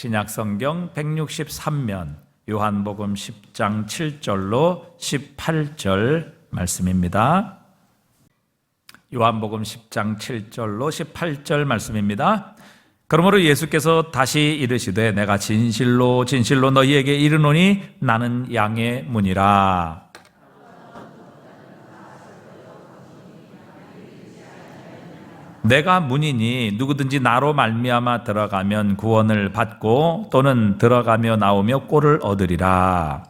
신약성경 163면 요한복음 10장 7절로 18절 말씀입니다. 요한복음 10장 7절로 18절 말씀입니다. 그러므로 예수께서 다시 이르시되 내가 진실로 진실로 너희에게 이르노니 나는 양의 문이라. 내가 문이니 누구든지 나로 말미암아 들어가면 구원을 받고 또는 들어가며 나오며 꼴을 얻으리라.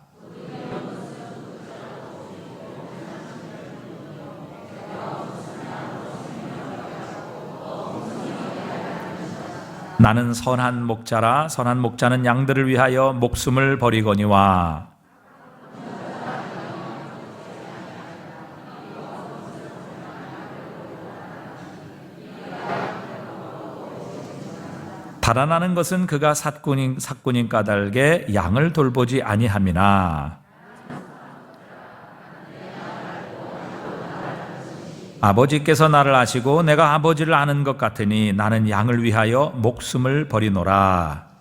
나는 선한 목자라. 선한 목자는 양들을 위하여 목숨을 버리거니와. 달아나는 것은 그가 삭군인 까닭에 양을 돌보지 아니함이나 아버지께서 나를 아시고 내가 아버지를 아는 것 같으니 나는 양을 위하여 목숨을 버리노라.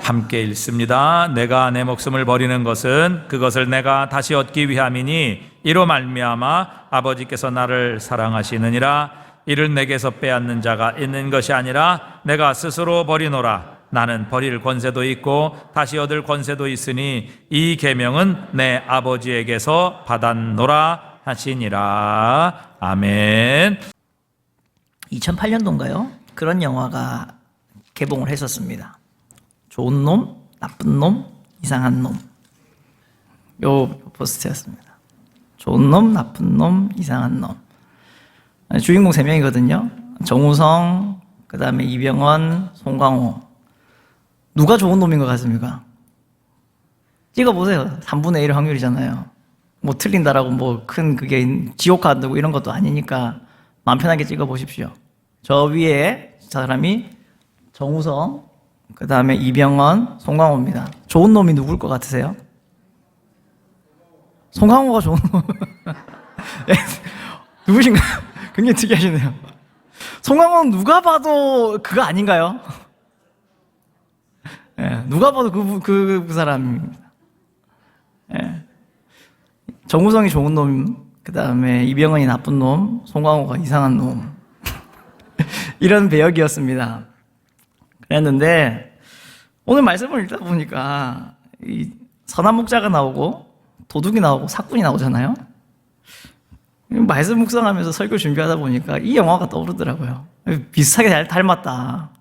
함께 읽습니다. 내가 내 목숨을 버리는 것은 그것을 내가 다시 얻기 위함이니 이로 말미암아 아버지께서 나를 사랑하시느니라. 이를 내게서 빼앗는 자가 있는 것이 아니라 내가 스스로 버리노라. 나는 버릴 권세도 있고 다시 얻을 권세도 있으니 이 계명은 내 아버지에게서 받았노라 하시니라. 아멘. 2008년도인가요? 그런 영화가 개봉을 했었습니다. 좋은 놈, 나쁜 놈, 이상한 놈. 요 포스트였습니다. 좋은 놈, 나쁜 놈, 이상한 놈. 주인공 3명이거든요. 정우성, 그 다음에 이병헌, 송강호. 누가 좋은 놈인 것 같습니까? 찍어보세요. 3분의 1 확률이잖아요. 뭐 틀린다라고 뭐 큰 그게 지옥 가고 이런 것도 아니니까 마음 편하게 찍어보십시오. 저 위에 사람이 정우성, 그 다음에 이병헌, 송강호입니다. 좋은 놈이 누굴 것 같으세요? 송강호가 좋은 놈. 누구신가요? 굉장히 특이하시네요. 송강호는 누가 봐도 그거 아닌가요? 네, 누가 봐도 그 사람입니다. 네. 정우성이 좋은 놈, 그 다음에 이병헌이 나쁜 놈, 송강호가 이상한 놈. 이런 배역이었습니다. 그랬는데 오늘 말씀을 읽다 보니까 이 선한 목자가 나오고 도둑이 나오고 삭군이 나오잖아요. 말씀 묵상하면서 설교 준비하다 보니까 이 영화가 떠오르더라고요. 비슷하게 잘 닮았다.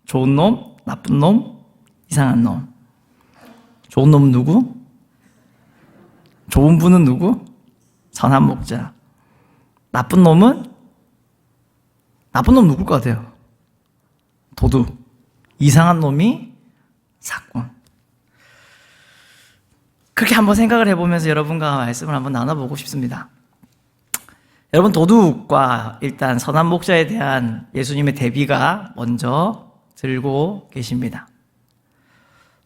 좋은 놈, 나쁜 놈, 이상한 놈. 좋은 놈은 누구? 좋은 분은 누구? 선한 목자. 나쁜 놈은? 나쁜 놈 누굴 것 같아요? 도둑. 이상한 놈이 삭군. 그렇게 한번 생각을 해보면서 여러분과 말씀을 한번 나눠보고 싶습니다. 여러분, 도둑과 일단 선한 목자에 대한 예수님의 대비가 먼저 들고 계십니다.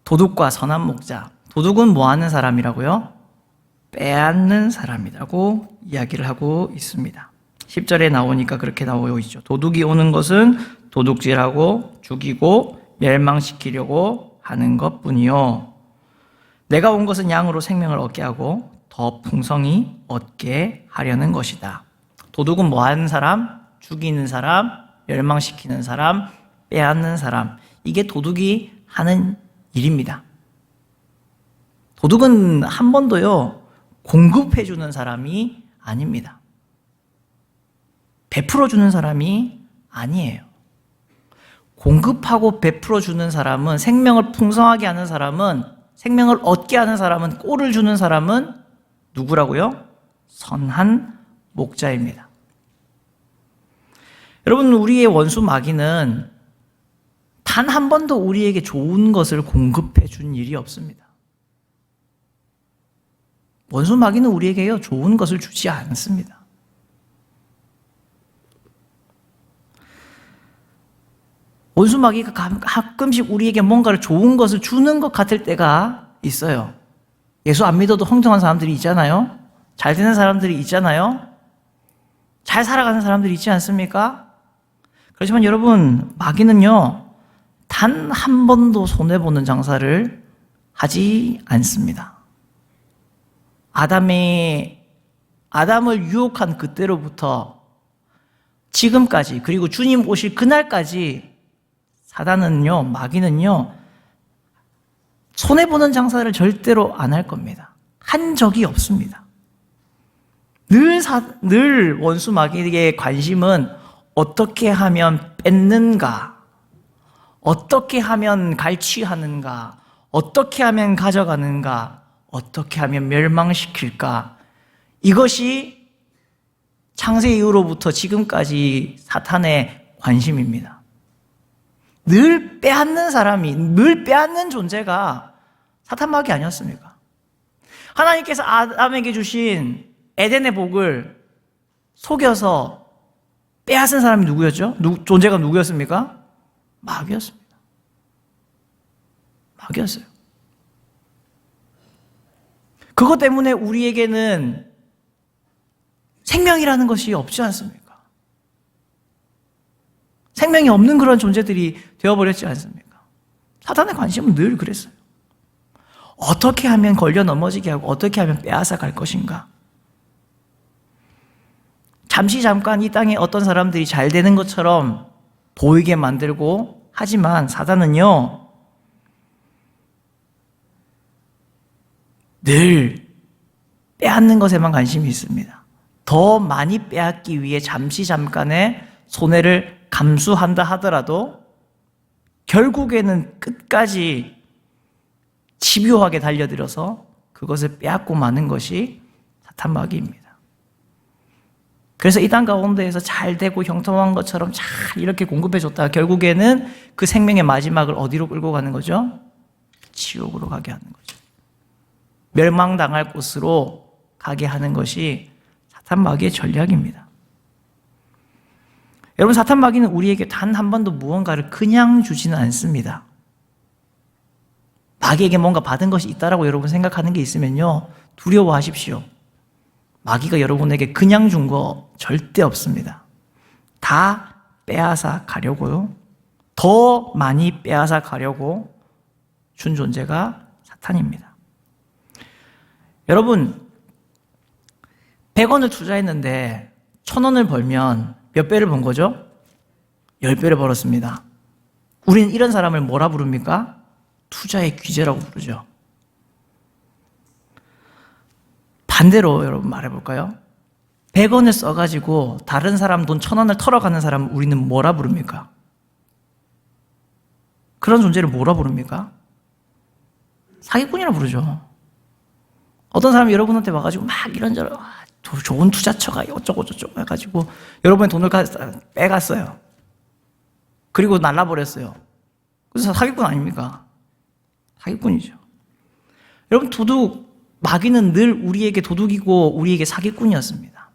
도둑과 선한 목자. 도둑은 뭐 하는 사람이라고요? 빼앗는 사람이라고 이야기를 하고 있습니다. 10절에 나오니까 그렇게 나오고 있죠. 도둑이 오는 것은 도둑질하고 죽이고 멸망시키려고 하는 것뿐이요. 내가 온 것은 양으로 생명을 얻게 하고 더 풍성히 얻게 하려는 것이다. 도둑은 뭐 하는 사람? 죽이는 사람, 멸망시키는 사람, 빼앗는 사람. 이게 도둑이 하는 일입니다. 도둑은 한 번도요, 공급해주는 사람이 아닙니다. 베풀어주는 사람이 아니에요. 공급하고 베풀어주는 사람은, 생명을 풍성하게 하는 사람은, 생명을 얻게 하는 사람은, 꼴을 주는 사람은 누구라고요? 선한 목자입니다. 여러분, 우리의 원수 마귀는 단 한 번도 우리에게 좋은 것을 공급해 준 일이 없습니다. 원수 마귀는 우리에게요, 좋은 것을 주지 않습니다. 원수 마귀가 가끔씩 우리에게 뭔가를 좋은 것을 주는 것 같을 때가 있어요. 예수 안 믿어도 흥정한 사람들이 있잖아요. 잘 되는 사람들이 있잖아요. 잘 살아가는 사람들이 있지 않습니까? 그렇지만 여러분, 마귀는요, 단 한 번도 손해보는 장사를 하지 않습니다. 아담을 유혹한 그때로부터 지금까지, 그리고 주님 오실 그날까지 사단은요, 마귀는요, 손해보는 장사를 절대로 안 할 겁니다. 한 적이 없습니다. 늘 원수 마귀의 관심은 어떻게 하면 뺏는가, 어떻게 하면 갈취하는가, 어떻게 하면 가져가는가, 어떻게 하면 멸망시킬까. 이것이 창세 이후로부터 지금까지 사탄의 관심입니다. 늘 빼앗는 사람이, 늘 빼앗는 존재가 사탄 마귀 아니었습니까? 하나님께서 아담에게 주신 에덴의 복을 속여서 빼앗은 사람이 누구였죠? 존재가 누구였습니까? 마귀였습니다. 마귀였어요. 그것 때문에 우리에게는 생명이라는 것이 없지 않습니까? 생명이 없는 그런 존재들이 되어버렸지 않습니까? 사탄의 관심은 늘 그랬어요. 어떻게 하면 걸려 넘어지게 하고 어떻게 하면 빼앗아 갈 것인가? 잠깐 이 땅에 어떤 사람들이 잘 되는 것처럼 보이게 만들고, 하지만 사단은요, 늘 빼앗는 것에만 관심이 있습니다. 더 많이 빼앗기 위해 잠깐의 손해를 감수한다 하더라도 결국에는 끝까지 집요하게 달려들어서 그것을 빼앗고 마는 것이 사탄 마귀입니다. 그래서 이 땅 가운데에서 잘 되고 형통한 것처럼 잘 이렇게 공급해줬다가 결국에는 그 생명의 마지막을 어디로 끌고 가는 거죠? 지옥으로 가게 하는 거죠. 멸망당할 곳으로 가게 하는 것이 사탄 마귀의 전략입니다. 여러분, 사탄 마귀는 우리에게 단 한 번도 무언가를 그냥 주지는 않습니다. 마귀에게 뭔가 받은 것이 있다라고 여러분 생각하는 게 있으면요, 두려워하십시오. 마귀가 여러분에게 그냥 준 거 절대 없습니다. 다 빼앗아 가려고요. 더 많이 빼앗아 가려고 준 존재가 사탄입니다. 여러분, 100원을 투자했는데 1000원을 벌면 몇 배를 번 거죠? 10배를 벌었습니다. 우리는 이런 사람을 뭐라 부릅니까? 투자의 귀재라고 부르죠. 반대로 여러분 말해볼까요? 100원을 써가지고 다른 사람 돈 1000원을 털어가는 사람을 우리는 뭐라 부릅니까? 그런 존재를 뭐라 부릅니까? 사기꾼이라 부르죠. 어떤 사람이 여러분한테 와가지고 막 이런저런 좋은 투자처가 어쩌고 저쩌고 해가지고 여러분의 돈을 빼갔어요. 그리고 날라버렸어요. 그래서 사기꾼 아닙니까? 사기꾼이죠. 여러분, 마귀는 늘 우리에게 도둑이고 우리에게 사기꾼이었습니다.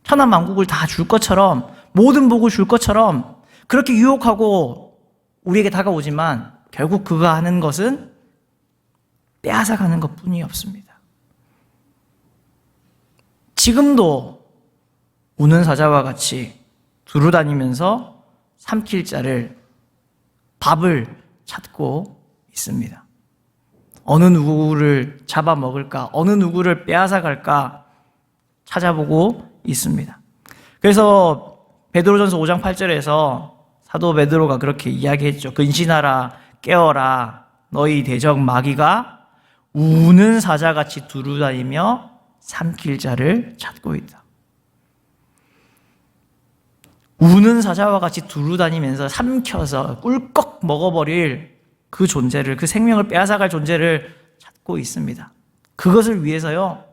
천하만국을 다 줄 것처럼, 모든 복을 줄 것처럼 그렇게 유혹하고 우리에게 다가오지만 결국 그가 하는 것은 빼앗아가는 것뿐이 없습니다. 지금도 우는 사자와 같이 두루다니면서 삼킬 자를, 밥을 찾고 있습니다. 어느 누구를 잡아먹을까, 어느 누구를 빼앗아갈까 찾아보고 있습니다. 그래서 베드로전서 5장 8절에서 사도 베드로가 그렇게 이야기했죠. 근신하라, 깨어라, 너희 대적 마귀가 우는 사자같이 두루다니며 삼킬 자를 찾고 있다. 우는 사자와 같이 두루다니면서 삼켜서 꿀꺽 먹어버릴 그 존재를, 그 생명을 빼앗아갈 존재를 찾고 있습니다. 그것을 위해서요,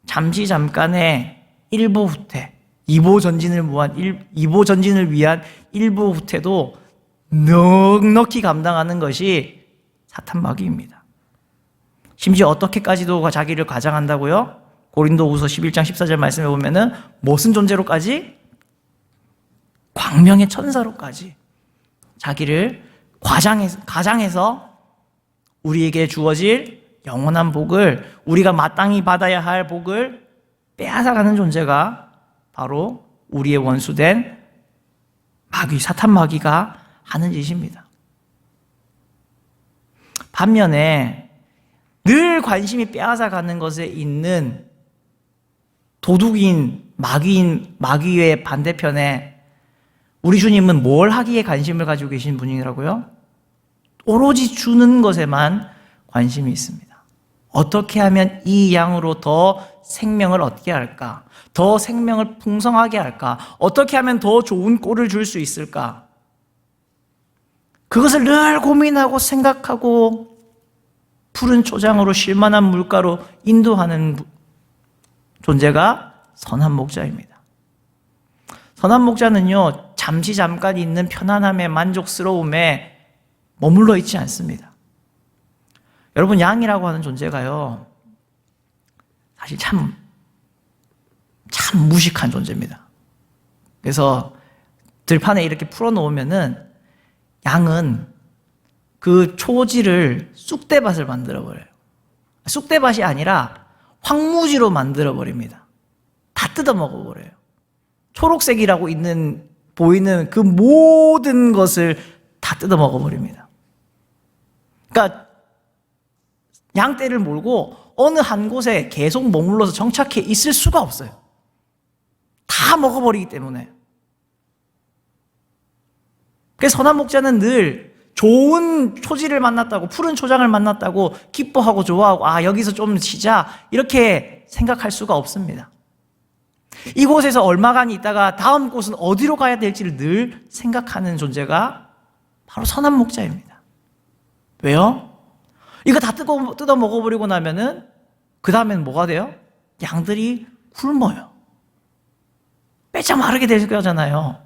잠깐의 일보 후퇴, 이보 전진을 위한 일보 후퇴도 넉넉히 감당하는 것이 사탄 마귀입니다. 심지어 어떻게까지도 자기를 과장한다고요? 고린도후서 11장 14절 말씀에 보면은 무슨 존재로까지? 광명의 천사로까지 자기를 과장해서 우리에게 주어질 영원한 복을, 우리가 마땅히 받아야 할 복을 빼앗아가는 존재가 바로 우리의 원수된 마귀, 사탄 마귀가 하는 짓입니다. 반면에 늘 관심이 빼앗아가는 것에 있는 도둑인 마귀의 반대편에 우리 주님은 뭘 하기에 관심을 가지고 계신 분이라고요? 오로지 주는 것에만 관심이 있습니다. 어떻게 하면 이 양으로 더 생명을 얻게 할까? 더 생명을 풍성하게 할까? 어떻게 하면 더 좋은 꼴을 줄 수 있을까? 그것을 늘 고민하고 생각하고 푸른 초장으로 쉴만한 물가로 인도하는 존재가 선한 목자입니다. 선한 목자는요, 잠깐 있는 편안함에 만족스러움에 머물러 있지 않습니다. 여러분, 양이라고 하는 존재가요, 사실 참 무식한 존재입니다. 그래서 들판에 이렇게 풀어놓으면은 양은 그 초지를 쑥대밭을 만들어버려요. 쑥대밭이 아니라 황무지로 만들어버립니다. 다 뜯어먹어버려요. 초록색이라고 보이는 그 모든 것을 다 뜯어먹어버립니다. 그러니까 양떼를 몰고 어느 한 곳에 계속 머물러서 정착해 있을 수가 없어요. 다 먹어버리기 때문에. 그래서 선한 목자는 늘 좋은 초지를 만났다고, 푸른 초장을 만났다고 기뻐하고 좋아하고, 여기서 좀 쉬자, 이렇게 생각할 수가 없습니다. 이곳에서 얼마간 있다가 다음 곳은 어디로 가야 될지를 늘 생각하는 존재가 바로 선한 목자입니다. 왜요? 이거 다 뜯어 먹어버리고 나면은 그 다음에는 뭐가 돼요? 양들이 굶어요. 빼짝 마르게 될 거잖아요.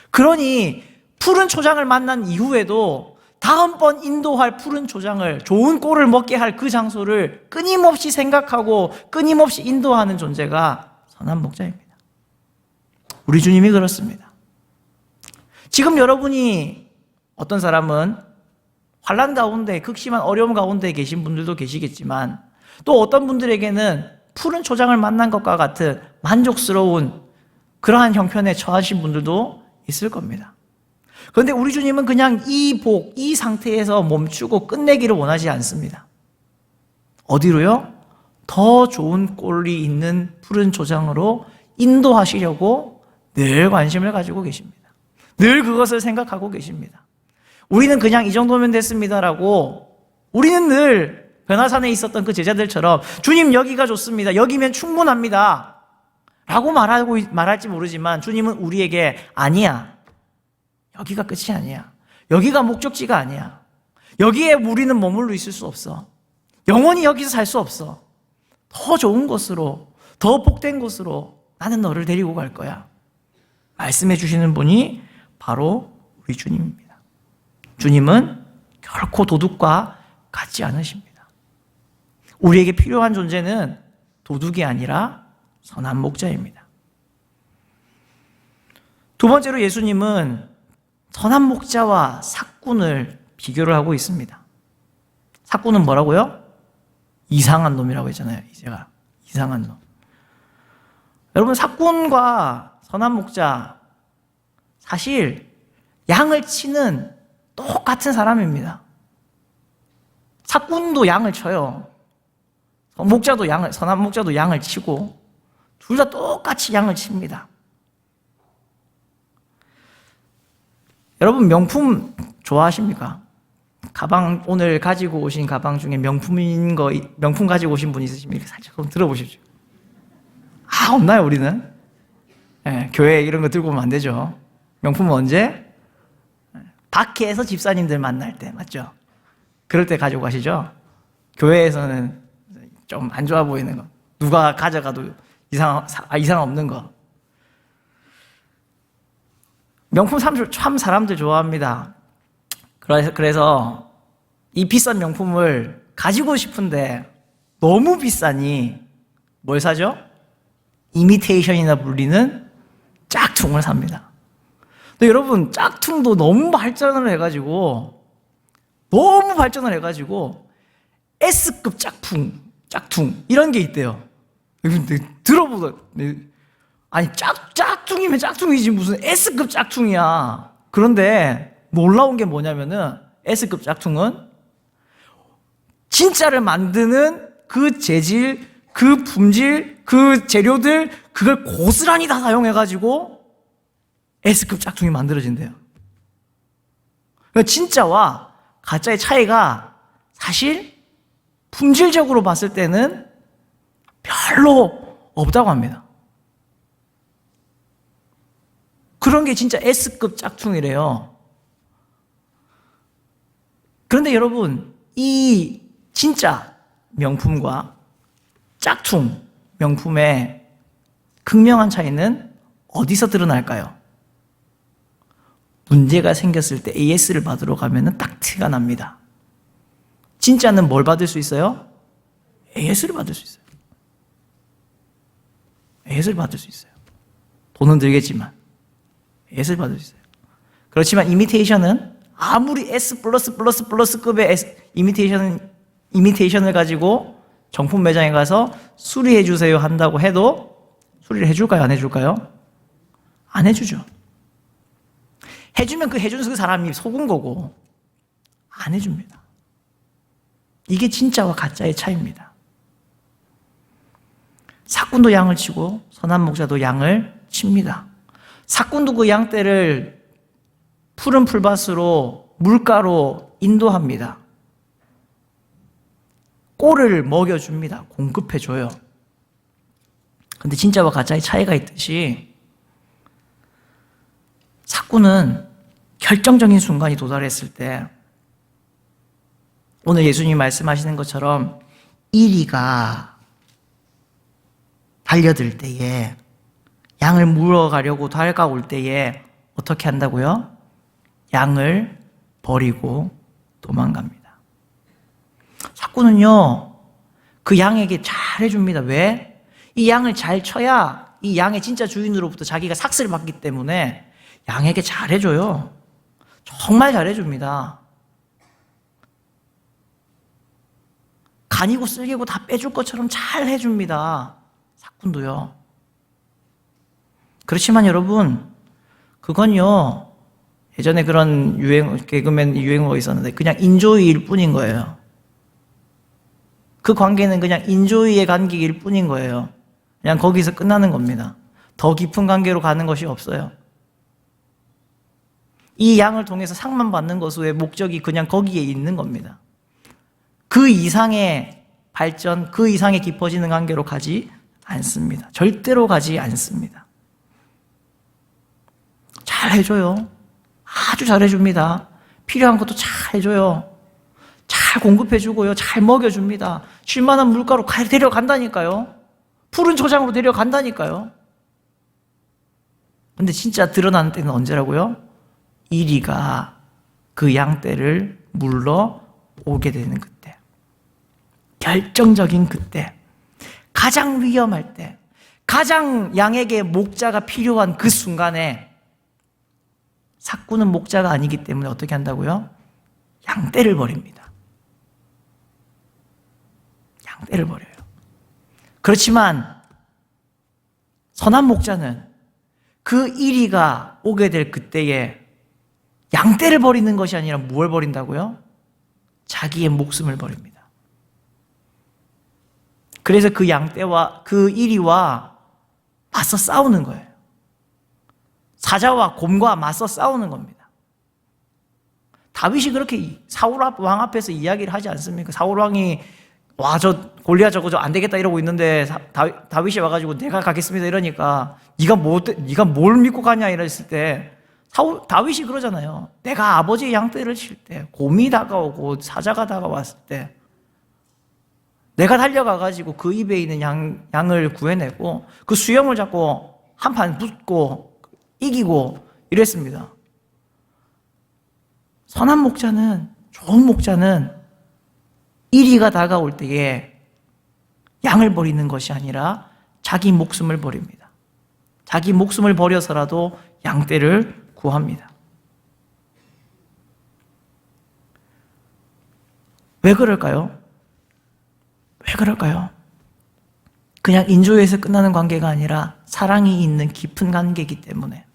그러니 푸른 초장을 만난 이후에도 다음번 인도할 푸른 초장을, 좋은 꼴을 먹게 할 그 장소를 끊임없이 생각하고 끊임없이 인도하는 존재가 선한 목자입니다. 우리 주님이 그렇습니다. 지금 여러분이, 어떤 사람은 환난 가운데, 극심한 어려움 가운데 계신 분들도 계시겠지만, 또 어떤 분들에게는 푸른 초장을 만난 것과 같은 만족스러운 그러한 형편에 처하신 분들도 있을 겁니다. 그런데 우리 주님은 그냥 이 상태에서 멈추고 끝내기를 원하지 않습니다. 어디로요? 더 좋은 꼴이 있는 푸른 초장으로 인도하시려고 늘 관심을 가지고 계십니다. 늘 그것을 생각하고 계십니다. 우리는 그냥 이 정도면 됐습니다라고, 우리는 늘 변화산에 있었던 그 제자들처럼 주님 여기가 좋습니다, 여기면 충분합니다 라고 말할지 모르지만, 주님은 우리에게 아니야, 여기가 끝이 아니야, 여기가 목적지가 아니야, 여기에 우리는 머물러 있을 수 없어, 영원히 여기서 살 수 없어, 더 좋은 곳으로, 더 복된 곳으로 나는 너를 데리고 갈 거야 말씀해 주시는 분이 바로 우리 주님입니다. 주님은 결코 도둑과 같지 않으십니다. 우리에게 필요한 존재는 도둑이 아니라 선한 목자입니다. 두 번째로 예수님은 선한 목자와 삭군을 비교를 하고 있습니다. 삭군은 뭐라고요? 이상한 놈이라고 했잖아요. 제가 이상한 놈. 여러분, 삭군과 선한 목자, 사실 양을 치는 똑같은 사람입니다. 삭군도 양을 쳐요. 선한 목자도 양을 치고, 둘 다 똑같이 양을 칩니다. 여러분, 명품 좋아하십니까? 가방, 오늘 가지고 오신 가방 중에 명품 가지고 오신 분 있으십니까? 살짝 한번 들어보십시오. 없나요, 우리는? 네, 교회 이런 거 들고 오면 안 되죠. 명품은 언제? 밖에서 집사님들 만날 때, 맞죠? 그럴 때 가지고 가시죠? 교회에서는 좀 안 좋아 보이는 거, 누가 가져가도 이상 없는 거. 명품 참 사람들 좋아합니다. 그래서 이 비싼 명품을 가지고 싶은데 너무 비싸니 뭘 사죠? 이미테이션이나 불리는 짝퉁을 삽니다. 근데 여러분, 짝퉁도 너무 발전을 해가지고 S급 짝퉁 이런 게 있대요. 들어보다 아니 짝퉁이면 짝퉁이지 무슨 S급 짝퉁이야. 그런데 놀라운 게 뭐냐면은 S급 짝퉁은 진짜를 만드는 그 재질, 그 품질, 그 재료들 그걸 고스란히 다 사용해가지고 S급 짝퉁이 만들어진대요. 그러니까 진짜와 가짜의 차이가 사실 품질적으로 봤을 때는 별로 없다고 합니다. 그런 게 진짜 S급 짝퉁이래요. 그런데 여러분, 이 진짜 명품과 짝퉁 명품의 극명한 차이는 어디서 드러날까요? 문제가 생겼을 때 AS를 받으러 가면 딱 티가 납니다. 진짜는 뭘 받을 수 있어요? AS를 받을 수 있어요. AS를 받을 수 있어요. 돈은 들겠지만 AS를 받을 수 있어요. 그렇지만 이미테이션은 아무리 S+++급의 이미테이션을 가지고 정품 매장에 가서 수리해 주세요 한다고 해도 수리를 해줄까요? 안 해줄까요? 안 해주죠. 해주면 그 해준 그 사람이 속은 거고 안 해줍니다. 이게 진짜와 가짜의 차이입니다. 사꾼도 양을 치고 선한 목자도 양을 칩니다. 사꾼도 그 양떼를 푸른 풀밭으로 물가로 인도합니다. 꼴을 먹여줍니다. 공급해줘요. 근데 진짜와 가짜의 차이가 있듯이 사꾼은 결정적인 순간이 도달했을 때 오늘 예수님이 말씀하시는 것처럼 이리가 달려들 때에 양을 물어가려고 달가올 때에 어떻게 한다고요? 양을 버리고 도망갑니다. 사꾼은요, 그 양에게 잘 해줍니다. 왜? 이 양을 잘 쳐야 이 양의 진짜 주인으로부터 자기가 삭스를 받기 때문에 양에게 잘 해줘요. 정말 잘 해줍니다. 간이고 쓸개고 다 빼줄 것처럼 잘 해줍니다. 사꾼도요. 그렇지만 여러분, 그건요, 예전에 그런 개그맨 유행어가 있었는데 그냥 인조이일 뿐인 거예요. 그 관계는 그냥 인조이의 관계일 뿐인 거예요. 그냥 거기서 끝나는 겁니다. 더 깊은 관계로 가는 것이 없어요. 이 양을 통해서 상만 받는 것의 목적이 그냥 거기에 있는 겁니다. 그 이상의 발전, 그 이상의 깊어지는 관계로 가지 않습니다. 절대로 가지 않습니다. 잘 해줘요. 아주 잘 해줍니다. 필요한 것도 잘 해줘요. 잘 공급해주고요. 잘 먹여줍니다. 쉴만한 물가로 데려간다니까요. 푸른 초장으로 데려간다니까요. 근데 진짜 드러나는 때는 언제라고요? 이리가 그 양떼를 물러 오게 되는 그때. 결정적인 그때. 가장 위험할 때. 가장 양에게 목자가 필요한 그 순간에 사꾼은 목자가 아니기 때문에 어떻게 한다고요? 양떼를 버립니다. 양떼를 버려요. 그렇지만 선한 목자는 그 이리가 오게 될 그때에 양떼를 버리는 것이 아니라 무엇을 버린다고요? 자기의 목숨을 버립니다. 그래서 그 양떼와 그 이리와 맞서 싸우는 거예요. 사자와 곰과 맞서 싸우는 겁니다. 다윗이 그렇게 사울 왕 앞에서 이야기를 하지 않습니까? 사울 왕이 와, 저 골리앗 저거 안 되겠다 이러고 있는데 다윗이 와가지고 내가 가겠습니다 이러니까 네가 뭘 믿고 가냐 이랬을 때 다윗이 그러잖아요. 내가 아버지의 양떼를 칠 때 곰이 다가오고 사자가 다가왔을 때 내가 달려가가지고 그 입에 있는 양을 구해내고 그 수염을 잡고 한판 붙고 이기고 이랬습니다. 선한 목자는, 좋은 목자는 이리가 다가올 때에 양을 버리는 것이 아니라 자기 목숨을 버립니다. 자기 목숨을 버려서라도 양떼를 구합니다. 왜 그럴까요? 왜 그럴까요? 그냥 인조에서 끝나는 관계가 아니라 사랑이 있는 깊은 관계이기 때문에,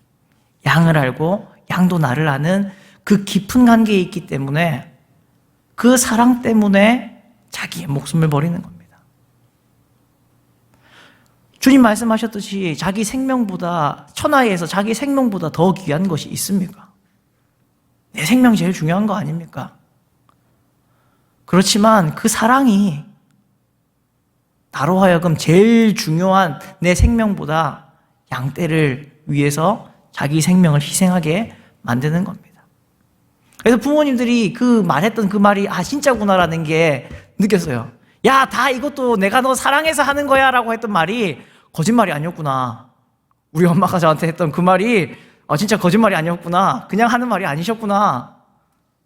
양을 알고 양도 나를 아는 그 깊은 관계에 있기 때문에, 그 사랑 때문에 자기의 목숨을 버리는 겁니다. 주님 말씀하셨듯이 자기 생명보다, 천하에서 자기 생명보다 더 귀한 것이 있습니까? 내 생명 제일 중요한 거 아닙니까? 그렇지만 그 사랑이 나로 하여금 제일 중요한 내 생명보다 양떼를 위해서 자기 생명을 희생하게 만드는 겁니다. 그래서 부모님들이 그 말했던 그 말이 진짜구나라는 게 느꼈어요. 야, 다 이것도 내가 너 사랑해서 하는 거야 라고 했던 말이 거짓말이 아니었구나. 우리 엄마가 저한테 했던 그 말이 진짜 거짓말이 아니었구나. 그냥 하는 말이 아니셨구나.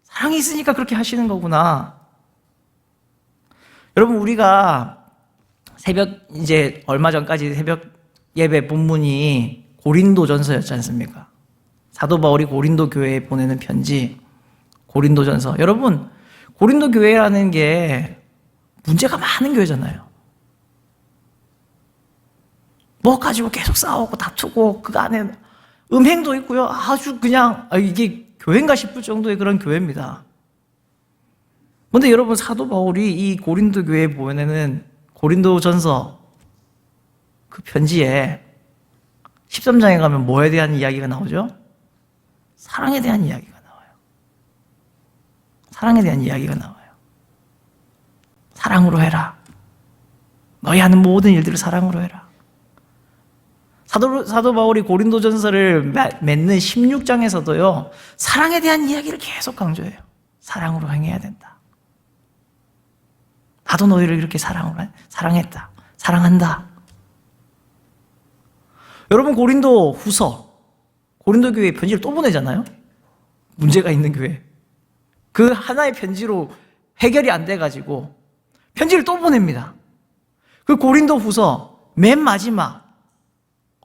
사랑이 있으니까 그렇게 하시는 거구나. 여러분, 우리가 이제 얼마 전까지 새벽 예배 본문이 고린도전서였지 않습니까? 사도 바울이 고린도 교회에 보내는 편지, 고린도전서. 여러분, 고린도 교회라는 게 문제가 많은 교회잖아요. 뭐 가지고 계속 싸우고 다투고 그 안에 음행도 있고요. 아주 그냥 이게 교회인가 싶을 정도의 그런 교회입니다. 그런데 여러분, 사도 바울이 이 고린도 교회에 보내는 고린도전서 그 편지에 13장에 가면 뭐에 대한 이야기가 나오죠? 사랑에 대한 이야기가 나와요. 사랑에 대한 이야기가 나와요. 사랑으로 해라. 너희 하는 모든 일들을 사랑으로 해라. 사도 바울이 고린도전서를 맺는 16장에서도요, 사랑에 대한 이야기를 계속 강조해요. 사랑으로 행해야 된다. 나도 너희를 이렇게 사랑했다. 사랑한다. 여러분, 고린도 교회에 편지를 또 보내잖아요? 문제가 있는 교회. 그 하나의 편지로 해결이 안 돼가지고 편지를 또 보냅니다. 그 고린도 후서 맨 마지막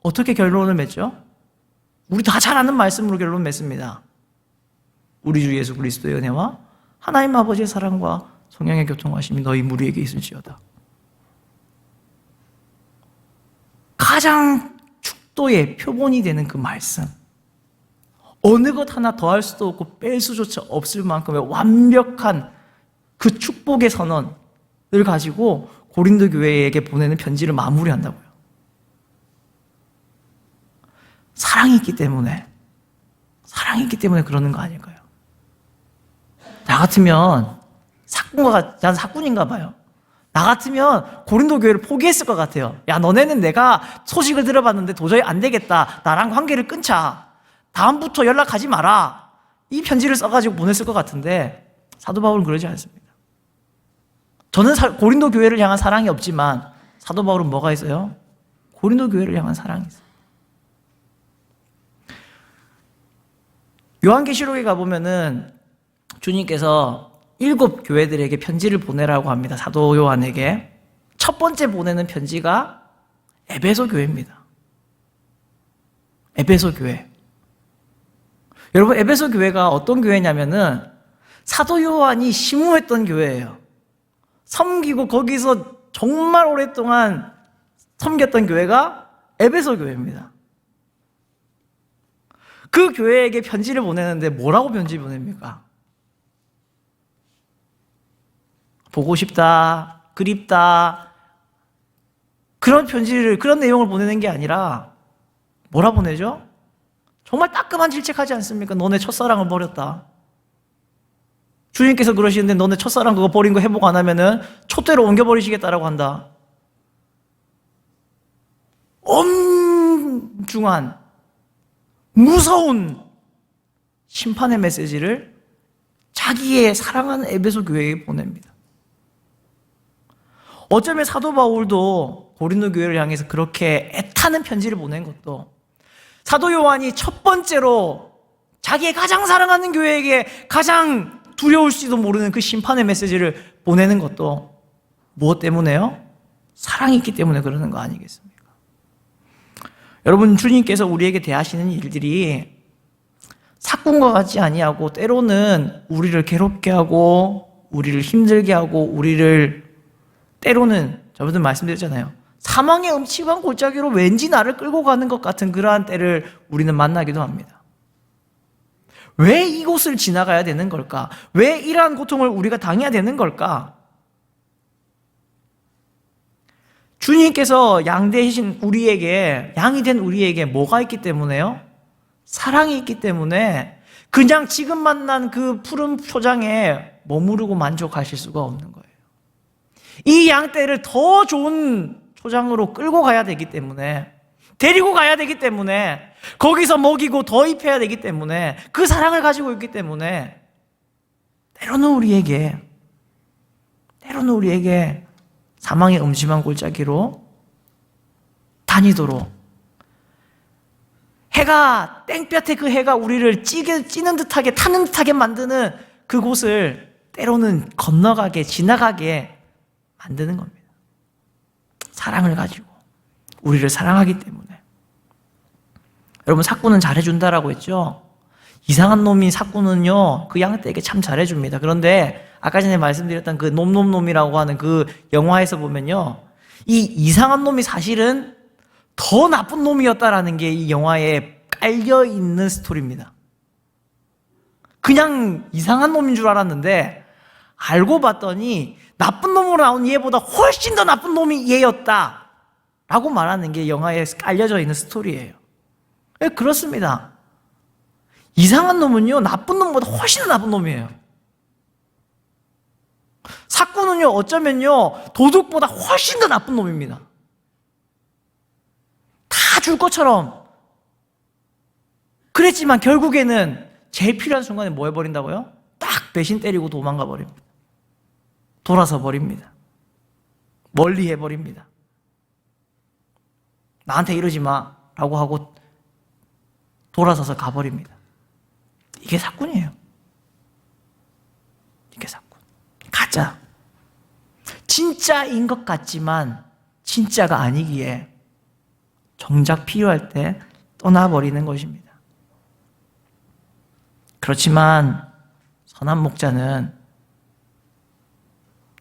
어떻게 결론을 맺죠? 우리 다 잘 아는 말씀으로 결론 맺습니다. 우리 주 예수 그리스도의 은혜와 하나님 아버지의 사랑과 성령의 교통하심이 너희 무리에게 있을지어다. 가장 축도의 표본이 되는 그 말씀, 어느 것 하나 더할 수도 없고 뺄 수조차 없을 만큼의 완벽한 그 축복의 선언을 가지고 고린도 교회에게 보내는 편지를 마무리한다고요. 사랑이 있기 때문에 그러는 거 아닐까요? 나 같으면 난 사꾼인가 봐요. 나 같으면 고린도 교회를 포기했을 것 같아요. 야, 너네는 내가 소식을 들어봤는데 도저히 안 되겠다. 나랑 관계를 끊자. 다음부터 연락하지 마라. 이 편지를 써가지고 보냈을 것 같은데 사도 바울은 그러지 않습니다. 저는 고린도 교회를 향한 사랑이 없지만 사도 바울은 뭐가 있어요? 고린도 교회를 향한 사랑이 있어요. 요한계시록에 가보면은 주님께서 7 교회들에게 편지를 보내라고 합니다. 사도 요한에게. 첫 번째 보내는 편지가 에베소 교회입니다. 에베소 교회. 여러분, 에베소 교회가 어떤 교회냐면은 사도 요한이 심우했던 교회예요. 섬기고 거기서 정말 오랫동안 섬겼던 교회가 에베소 교회입니다. 그 교회에게 편지를 보내는데 뭐라고 편지 보냅니까? 보고 싶다, 그립다, 그런 편지를, 그런 내용을 보내는 게 아니라 뭐라 보내죠? 정말 따끔한 질책하지 않습니까? 너네 첫사랑을 버렸다. 주님께서 그러시는데 너네 첫사랑 그거 버린 거 회복 안 하면은 촛대로 옮겨버리시겠다라고 한다. 엄중한 무서운 심판의 메시지를 자기의 사랑하는 에베소 교회에 보냅니다. 어쩌면 사도 바울도 고린도 교회를 향해서 그렇게 애타는 편지를 보낸 것도 사도 요한이 첫 번째로 자기의 가장 사랑하는 교회에게 가장 두려울지도 모르는 그 심판의 메시지를 보내는 것도 무엇 때문에요? 사랑이 있기 때문에 그러는 거 아니겠습니까? 여러분, 주님께서 우리에게 대하시는 일들이 사꾼과 같지 아니하고 때로는 우리를 괴롭게 하고 우리를 힘들게 하고 우리를 때로는 저번에 말씀드렸잖아요. 사망의 음침한 골짜기로 왠지 나를 끌고 가는 것 같은 그러한 때를 우리는 만나기도 합니다. 왜 이곳을 지나가야 되는 걸까? 왜 이러한 고통을 우리가 당해야 되는 걸까? 주님께서 양 대신 우리에게, 양이 된 우리에게 뭐가 있기 때문에요? 사랑이 있기 때문에 그냥 지금 만난 그 푸른 초장에 머무르고 만족하실 수가 없는 거예요. 이 양떼를 더 좋은 초장으로 끌고 가야 되기 때문에, 데리고 가야 되기 때문에, 거기서 먹이고 더 입혀야 되기 때문에, 그 사랑을 가지고 있기 때문에 때로는 우리에게 사망의 음침한 골짜기로 다니도록, 해가 땡볕에 그 해가 우리를 찌는 듯하게 타는 듯하게 만드는 그곳을 때로는 건너가게, 지나가게 만드는 겁니다. 사랑을 가지고, 우리를 사랑하기 때문에. 여러분, 사꾼은 잘해준다라고 했죠? 이상한 놈이 사꾼은요, 그 양떼에게 참 잘해줍니다. 그런데 아까 전에 말씀드렸던 그 놈놈놈이라고 하는 그 영화에서 보면요, 이 이상한 놈이 사실은 더 나쁜 놈이었다라는 게 이 영화에 깔려있는 스토리입니다. 그냥 이상한 놈인 줄 알았는데 알고 봤더니 나쁜 놈으로 나온 얘보다 훨씬 더 나쁜 놈이 얘였다 라고 말하는 게 영화에 깔려져 있는 스토리예요. 네, 그렇습니다. 이상한 놈은요, 나쁜 놈보다 훨씬 더 나쁜 놈이에요. 사꾼은요, 어쩌면요, 도둑보다 훨씬 더 나쁜 놈입니다. 다 줄 것처럼 그랬지만 결국에는 제일 필요한 순간에 뭐 해버린다고요? 딱 배신 때리고 도망가 버립니다. 돌아서 버립니다. 멀리 해버립니다. 나한테 이러지 마 라고 하고 돌아서서 가버립니다. 이게 사꾼이에요. 이게 사꾼. 가짜. 진짜인 것 같지만 진짜가 아니기에 정작 필요할 때 떠나버리는 것입니다. 그렇지만 선한 목자는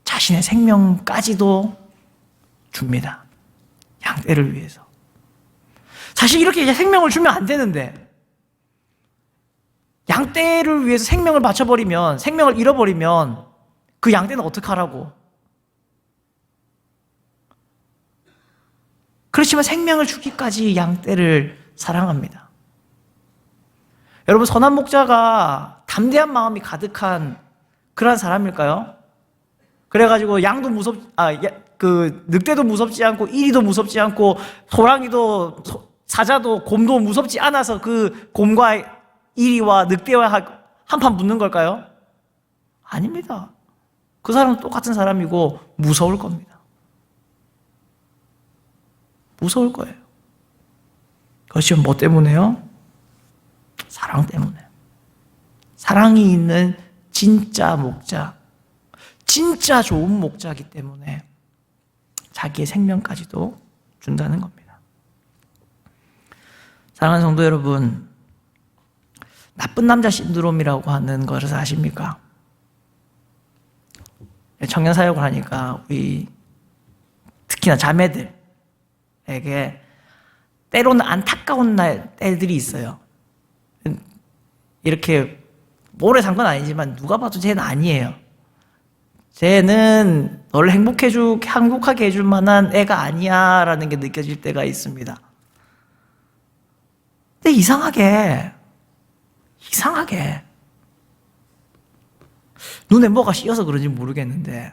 자신의 생명까지도 줍니다. 양떼를 위해서. 사실 이렇게 생명을 주면 안 되는데, 양떼를 위해서 생명을 바쳐버리면, 생명을 잃어버리면 그 양떼는 어떡하라고? 그렇지만 생명을 주기까지 양떼를 사랑합니다. 여러분, 선한 목자가 담대한 마음이 가득한 그런 사람일까요? 그래가지고 양도 늑대도 무섭지 않고 이리도 무섭지 않고 호랑이도 사자도 곰도 무섭지 않아서 그 곰과 이리와 늑대와 한판 붙는 걸까요? 아닙니다. 그 사람은 똑같은 사람이고 무서울 겁니다. 무서울 거예요. 그것이 뭐 때문에요? 사랑 때문에. 사랑이 있는 진짜 목자, 진짜 좋은 목자이기 때문에 자기의 생명까지도 준다는 겁니다. 사랑하는 성도 여러분, 나쁜 남자 신드롬이라고 하는 것을 아십니까? 청년 사역을 하니까 우리 특히나 자매들에게 때로는 안타까운 때들이 있어요. 이렇게 오래 산 건 아니지만 누가 봐도 쟤는 아니에요. 쟤는 너를 행복하게 해줄 만한 애가 아니야 라는 게 느껴질 때가 있습니다. 근데 이상하게 눈에 뭐가 씌어서 그런지 모르겠는데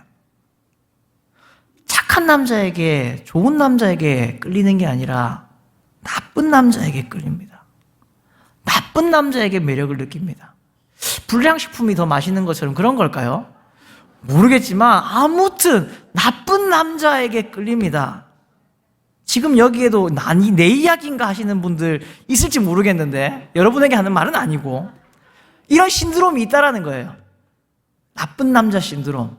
착한 남자에게, 좋은 남자에게 끌리는 게 아니라 나쁜 남자에게 끌립니다. 나쁜 남자에게 매력을 느낍니다. 불량식품이 더 맛있는 것처럼 그런 걸까요? 모르겠지만 아무튼 나쁜 남자에게 끌립니다. 지금 여기에도 내 이야기인가 하시는 분들 있을지 모르겠는데 여러분에게 하는 말은 아니고 이런 신드롬이 있다라는 거예요. 나쁜 남자 신드롬.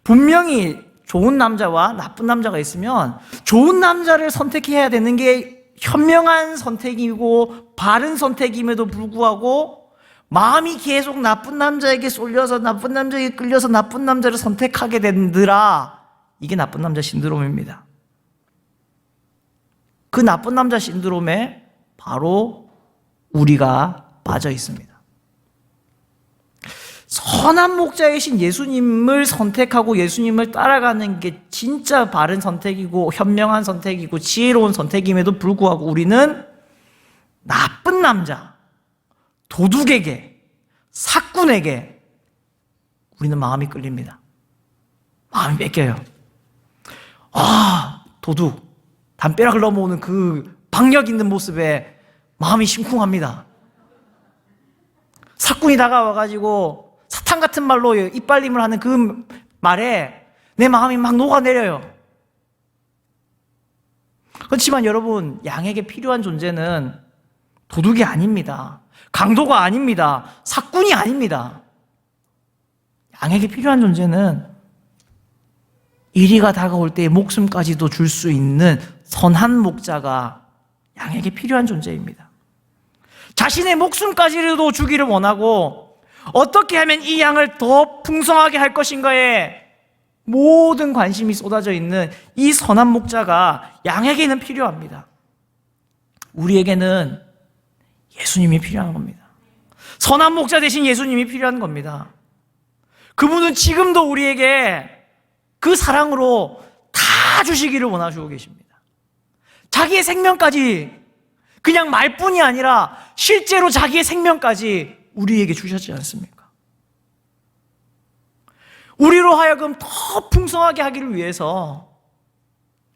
분명히 좋은 남자와 나쁜 남자가 있으면 좋은 남자를 선택해야 되는 게 현명한 선택이고 바른 선택임에도 불구하고 마음이 계속 나쁜 남자에게 쏠려서 나쁜 남자에게 끌려서 나쁜 남자를 선택하게 된들아 이게 나쁜 남자 신드롬입니다. 그 나쁜 남자 신드롬에 바로 우리가 빠져 있습니다. 선한 목자이신 예수님을 선택하고 예수님을 따라가는 게 진짜 바른 선택이고 현명한 선택이고 지혜로운 선택임에도 불구하고 우리는 나쁜 남자, 도둑에게, 사꾼에게 우리는 마음이 끌립니다. 마음이 뺏겨요. 도둑, 담벼락을 넘어오는 그 박력 있는 모습에 마음이 심쿵합니다. 사꾼이 다가와가지고 사탄 같은 말로 이빨림을 하는 그 말에 내 마음이 막 녹아내려요. 그렇지만 여러분, 양에게 필요한 존재는 도둑이 아닙니다. 강도가 아닙니다. 사꾼이 아닙니다. 양에게 필요한 존재는 이리가 다가올 때의 목숨까지도 줄 수 있는 선한 목자가 양에게 필요한 존재입니다. 자신의 목숨까지도 주기를 원하고 어떻게 하면 이 양을 더 풍성하게 할 것인가에 모든 관심이 쏟아져 있는 이 선한 목자가 양에게는 필요합니다. 우리에게는 예수님이 필요한 겁니다. 선한 목자 대신 예수님이 필요한 겁니다. 그분은 지금도 우리에게 그 사랑으로 다 주시기를 원하시고 계십니다. 자기의 생명까지 그냥 말뿐이 아니라 실제로 자기의 생명까지 우리에게 주셨지 않습니까? 우리로 하여금 더 풍성하게 하기를 위해서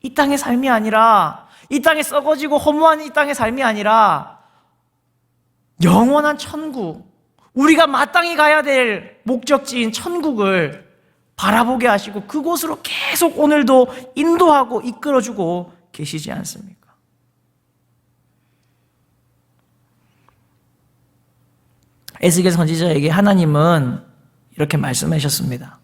이 땅의 삶이 아니라 이 땅에 썩어지고 허무한 이 땅의 삶이 아니라 영원한 천국, 우리가 마땅히 가야 될 목적지인 천국을 바라보게 하시고 그곳으로 계속 오늘도 인도하고 이끌어주고 계시지 않습니까? 에스겔 선지자에게 하나님은 이렇게 말씀하셨습니다.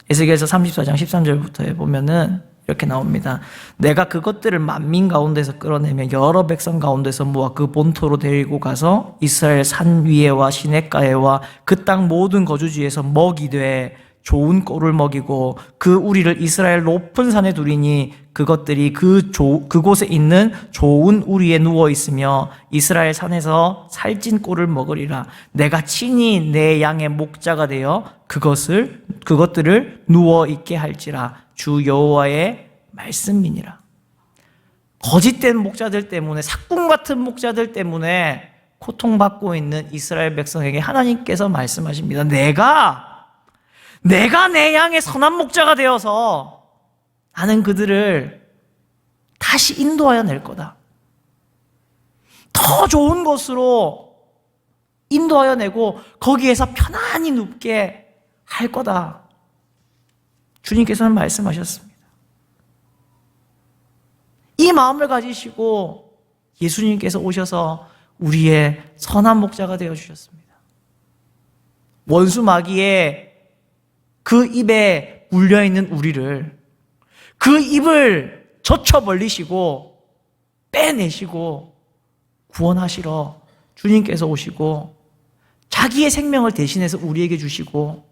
에스겔서 34장 13절부터 보면은 이렇게 나옵니다. 내가 그것들을 만민 가운데서 끌어내며 여러 백성 가운데서 모아 그 본토로 데리고 가서 이스라엘 산 위에와 시냇가에와 그 땅 모든 거주지에서 먹이되 좋은 꼴을 먹이고 그 우리를 이스라엘 높은 산에 두리니 그것들이 그곳에 있는 좋은 우리에 누워 있으며 이스라엘 산에서 살찐 꼴을 먹으리라. 내가 친히 내 양의 목자가 되어 그것들을 누워 있게 할지라. 주 여호와의 말씀이니라. 거짓된 목자들 때문에, 사꾼 같은 목자들 때문에 고통받고 있는 이스라엘 백성에게 하나님께서 말씀하십니다. 내가 내 양의 선한 목자가 되어서 나는 그들을 다시 인도하여 낼 거다. 더 좋은 곳으로 인도하여 내고 거기에서 편안히 눕게 할 거다. 주님께서는 말씀하셨습니다. 이 마음을 가지시고 예수님께서 오셔서 우리의 선한 목자가 되어주셨습니다. 원수 마귀의 그 입에 물려있는 우리를, 그 입을 젖혀 벌리시고 빼내시고 구원하시러 주님께서 오시고 자기의 생명을 대신해서 우리에게 주시고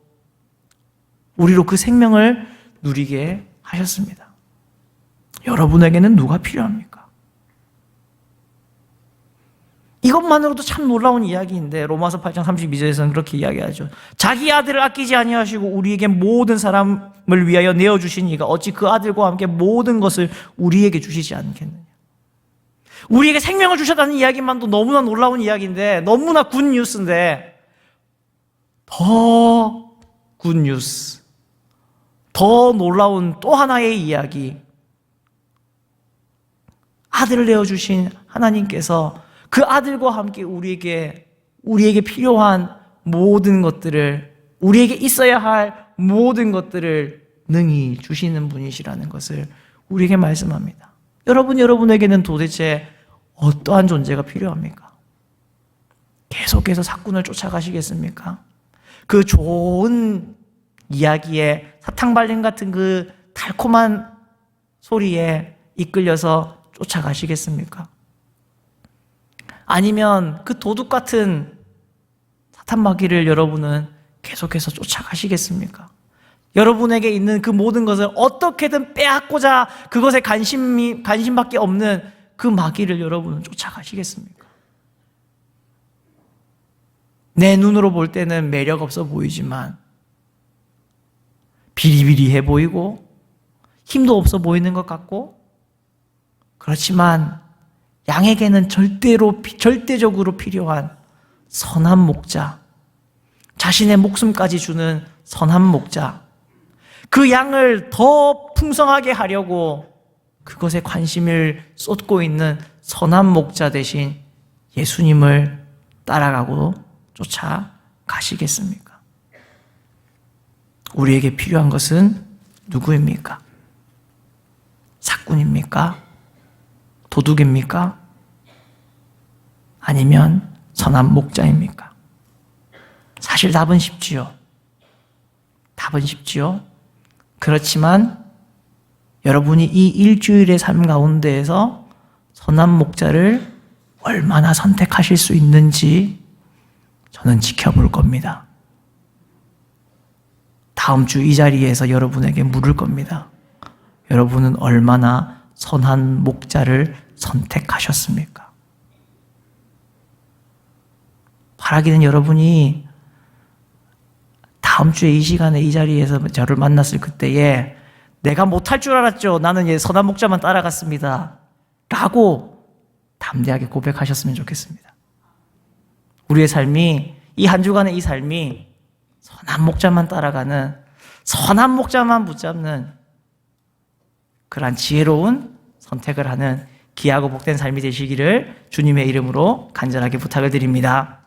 우리로 그 생명을 누리게 하셨습니다. 여러분에게는 누가 필요합니까? 이것만으로도 참 놀라운 이야기인데 로마서 8장 32절에서는 그렇게 이야기하죠. 자기 아들을 아끼지 아니하시고 우리에게 모든 사람을 위하여 내어주신 이가 어찌 그 아들과 함께 모든 것을 우리에게 주시지 않겠느냐. 우리에게 생명을 주셨다는 이야기만도 너무나 놀라운 이야기인데, 너무나 굿뉴스인데 더 굿뉴스, 더 놀라운 또 하나의 이야기, 아들을 내어주신 하나님께서 그 아들과 함께 우리에게 필요한 모든 것들을, 우리에게 있어야 할 모든 것들을 능히 주시는 분이시라는 것을 우리에게 말씀합니다. 여러분에게는 도대체 어떠한 존재가 필요합니까? 계속해서 사꾼을 쫓아가시겠습니까? 그 좋은 이야기에, 사탕발림 같은 그 달콤한 소리에 이끌려서 쫓아가시겠습니까? 아니면 그 도둑 같은 사탄마귀를 여러분은 계속해서 쫓아가시겠습니까? 여러분에게 있는 그 모든 것을 어떻게든 빼앗고자 그것에 관심밖에 없는 그 마귀를 여러분은 쫓아가시겠습니까? 내 눈으로 볼 때는 매력 없어 보이지만 비리비리해 보이고 힘도 없어 보이는 것 같고, 그렇지만 양에게는 절대적으로 필요한 선한 목자, 자신의 목숨까지 주는 선한 목자, 그 양을 더 풍성하게 하려고 그것에 관심을 쏟고 있는 선한 목자 대신 예수님을 따라가고 쫓아가시겠습니까? 우리에게 필요한 것은 누구입니까? 사꾼입니까? 도둑입니까? 아니면 선한 목자입니까? 사실 답은 쉽지요. 답은 쉽지요. 그렇지만 여러분이 이 일주일의 삶 가운데에서 선한 목자를 얼마나 선택하실 수 있는지 저는 지켜볼 겁니다. 다음 주 이 자리에서 여러분에게 물을 겁니다. 여러분은 얼마나 선한 목자를 선택하셨습니까? 바라기는 여러분이 다음 주에 이 시간에 이 자리에서 저를 만났을 그때에 내가 못할 줄 알았죠. 나는 선한 목자만 따라갔습니다. 라고 담대하게 고백하셨으면 좋겠습니다. 우리의 삶이, 이 한 주간의 이 삶이 선한 목자만 따라가는, 선한 목자만 붙잡는 그러한 지혜로운 선택을 하는 귀하고 복된 삶이 되시기를 주님의 이름으로 간절하게 부탁을 드립니다.